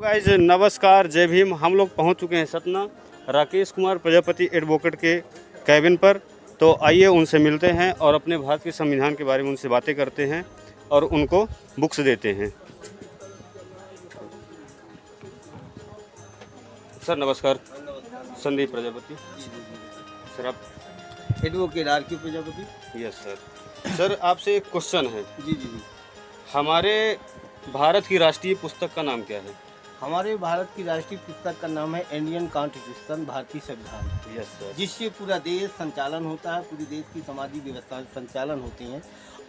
Guys नमस्कार, जय भीम। हम लोग पहुंच चुके हैं सतना राकेश कुमार प्रजापति एडवोकेट के कैबिन पर। तो आइए उनसे मिलते हैं और अपने भारत के संविधान के बारे में उनसे बातें करते हैं और उनको बुक्स देते हैं। सर नमस्कार। संदीप प्रजापति। सर आप advocate R K. Prajapati. Yes sir. Sir आपसे एक क्वेश्चन है। जी। हमारे भारत की राष्ट्रीय पुस्तक का नाम क्या है? हमारे भारत की राष्ट्रीय पुस्तक का नाम है इंडियन कॉन्स्टिट्यूशन, भारतीय संविधान। Yes sir. जिससे पूरा देश संचालन होता है, पूरे देश की समाजी व्यवस्था संचालन होती है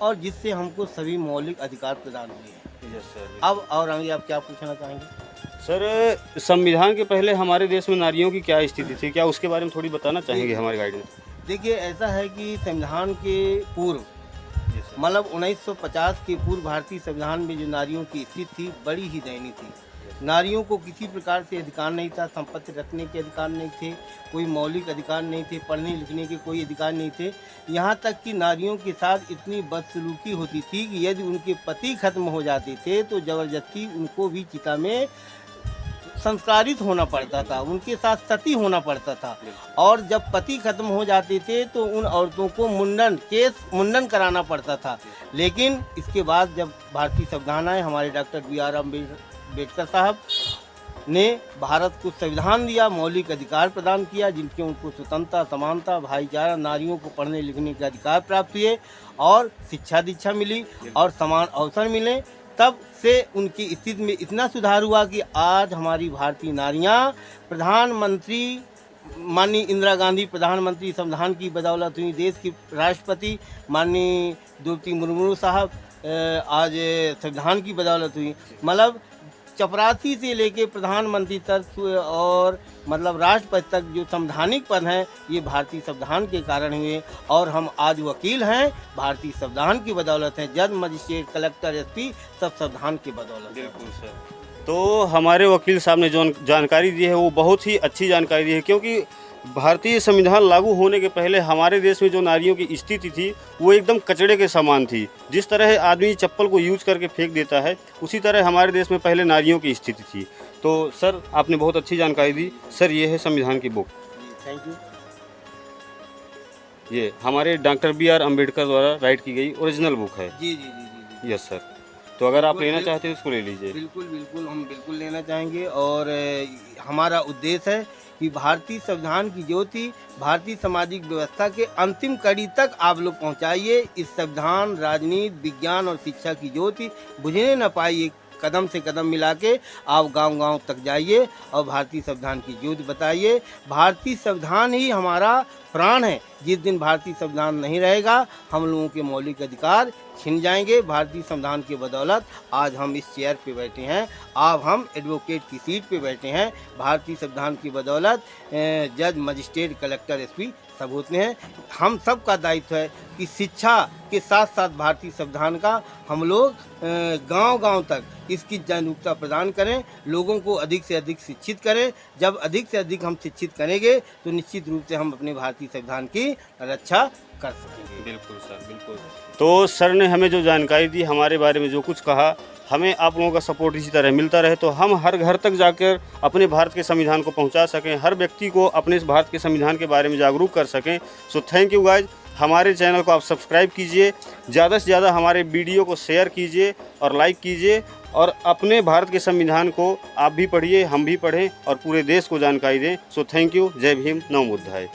और जिससे हमको सभी मौलिक अधिकार प्रदान हुए हैं। Yes sir. अब और आगे आप क्या पूछना चाहेंगे? सर संविधान के पहले हमारे देश में नारियों की क्या स्थिति थी, क्या उसके बारे में थोड़ी बताना चाहेंगे हमारे गाइड में? देखिए, ऐसा है कि संविधान के पूर्व मतलब 1950 के पूर्व भारतीय संविधान में जो नारियों की स्थिति थी बड़ी ही दयनीय थी। नारियों को किसी प्रकार से अधिकार नहीं था, संपत्ति रखने के अधिकार नहीं थे, कोई मौलिक अधिकार नहीं थे, पढ़ने लिखने के कोई अधिकार नहीं थे। यहाँ तक कि नारियों के साथ इतनी बदसलूकी होती थी कि यदि उनके पति खत्म हो जाते थे तो ज़बरदस्ती उनको भी चिता में संस्कारित होना पड़ता था, उनके साथ सती होना पड़ता था। और जब पति खत्म हो जाते थे तो उन औरतों को मुंडन कराना पड़ता था। लेकिन इसके बाद जब भारतीय संविधान आए, हमारे डॉक्टर बी.आर. अम्बेडकर साहब ने भारत को संविधान दिया, मौलिक अधिकार प्रदान किया, जिनके उनको स्वतंत्रता, समानता, भाईचारा, नारियों को पढ़ने लिखने के अधिकार प्राप्त हुए और शिक्षा दीक्षा मिली और समान अवसर मिले। तब से उनकी स्थिति में इतना सुधार हुआ कि आज हमारी भारतीय नारियां प्रधानमंत्री माननीय इंदिरा गांधी प्रधानमंत्री संविधान की बदौलत हुई, देश की राष्ट्रपति माननीय द्रौपदी मुर्मू साहब आज संविधान की बदौलत हुई। मतलब चपरासी से लेके प्रधानमंत्री तक और मतलब राष्ट्रपति तक जो संवैधानिक पद हैं ये भारतीय संविधान के कारण हुए और हम आज वकील हैं भारतीय संविधान की बदौलत हैं। जज, मजिस्ट्रेट, कलेक्टर, एसपी सब संविधान की बदौलत। बिल्कुल सर। तो हमारे वकील साहब ने जो जानकारी दी है वो बहुत ही अच्छी जानकारी दी है, क्योंकि भारतीय संविधान लागू होने के पहले हमारे देश में जो नारियों की स्थिति थी वो एकदम कचड़े के समान थी। जिस तरह आदमी चप्पल को यूज करके फेंक देता है उसी तरह हमारे देश में पहले नारियों की स्थिति थी। तो सर आपने बहुत अच्छी जानकारी दी। सर ये है संविधान की बुक। Thank you. ये हमारे डॉक्टर बी.आर. अम्बेडकर द्वारा राइट की गई ओरिजिनल बुक है। जी। Yes sir. तो अगर आप लेना चाहते हैं इसको ले लीजिए। बिल्कुल हम बिल्कुल लेना चाहेंगे और हमारा उद्देश्य है कि भारतीय संविधान की ज्योति भारतीय सामाजिक व्यवस्था के अंतिम कड़ी तक आप लोग पहुंचाइए। इस संविधान, राजनीति, विज्ञान और शिक्षा की ज्योति बुझने न पाइए। कदम से कदम मिला के आप गांव-गांव तक जाइए और भारतीय संविधान की ज्योति बताइए। भारतीय संविधान ही हमारा प्राण है। जिस दिन भारतीय संविधान नहीं रहेगा हम लोगों के मौलिक अधिकार छिन जाएंगे। भारतीय संविधान की बदौलत आज हम इस चेयर पे बैठे हैं, अब हम एडवोकेट की सीट पे बैठे हैं। भारतीय संविधान की बदौलत जज, मजिस्ट्रेट, कलेक्टर, एसपी सब होते हैं। हम सब का दायित्व है कि शिक्षा के साथ साथ भारतीय संविधान का हम लोग गांव-गांव तक इसकी जागरूकता प्रदान करें, लोगों को अधिक से अधिक शिक्षित करें। जब अधिक से अधिक हम शिक्षित करेंगे तो निश्चित रूप से हम अपने भारतीय संविधान की रक्षा कर सकेंगे। बिल्कुल सर, बिल्कुल। तो सर ने हमें जो जानकारी दी, हमारे बारे में जो कुछ कहा, हमें आप लोगों का सपोर्ट इसी तरह मिलता रहे तो हम हर घर तक जाकर अपने भारत के संविधान को पहुंचा सकें, हर व्यक्ति को अपने इस भारत के संविधान के बारे में जागरूक कर सकें। So thank you guys. हमारे चैनल को आप सब्सक्राइब कीजिए, ज़्यादा से ज़्यादा हमारे वीडियो को शेयर कीजिए और लाइक कीजिए और अपने भारत के संविधान को आप भी पढ़िए, हम भी पढ़ें और पूरे देश को जानकारी दें। So thank you. जय भीम, नमो बुद्धाय।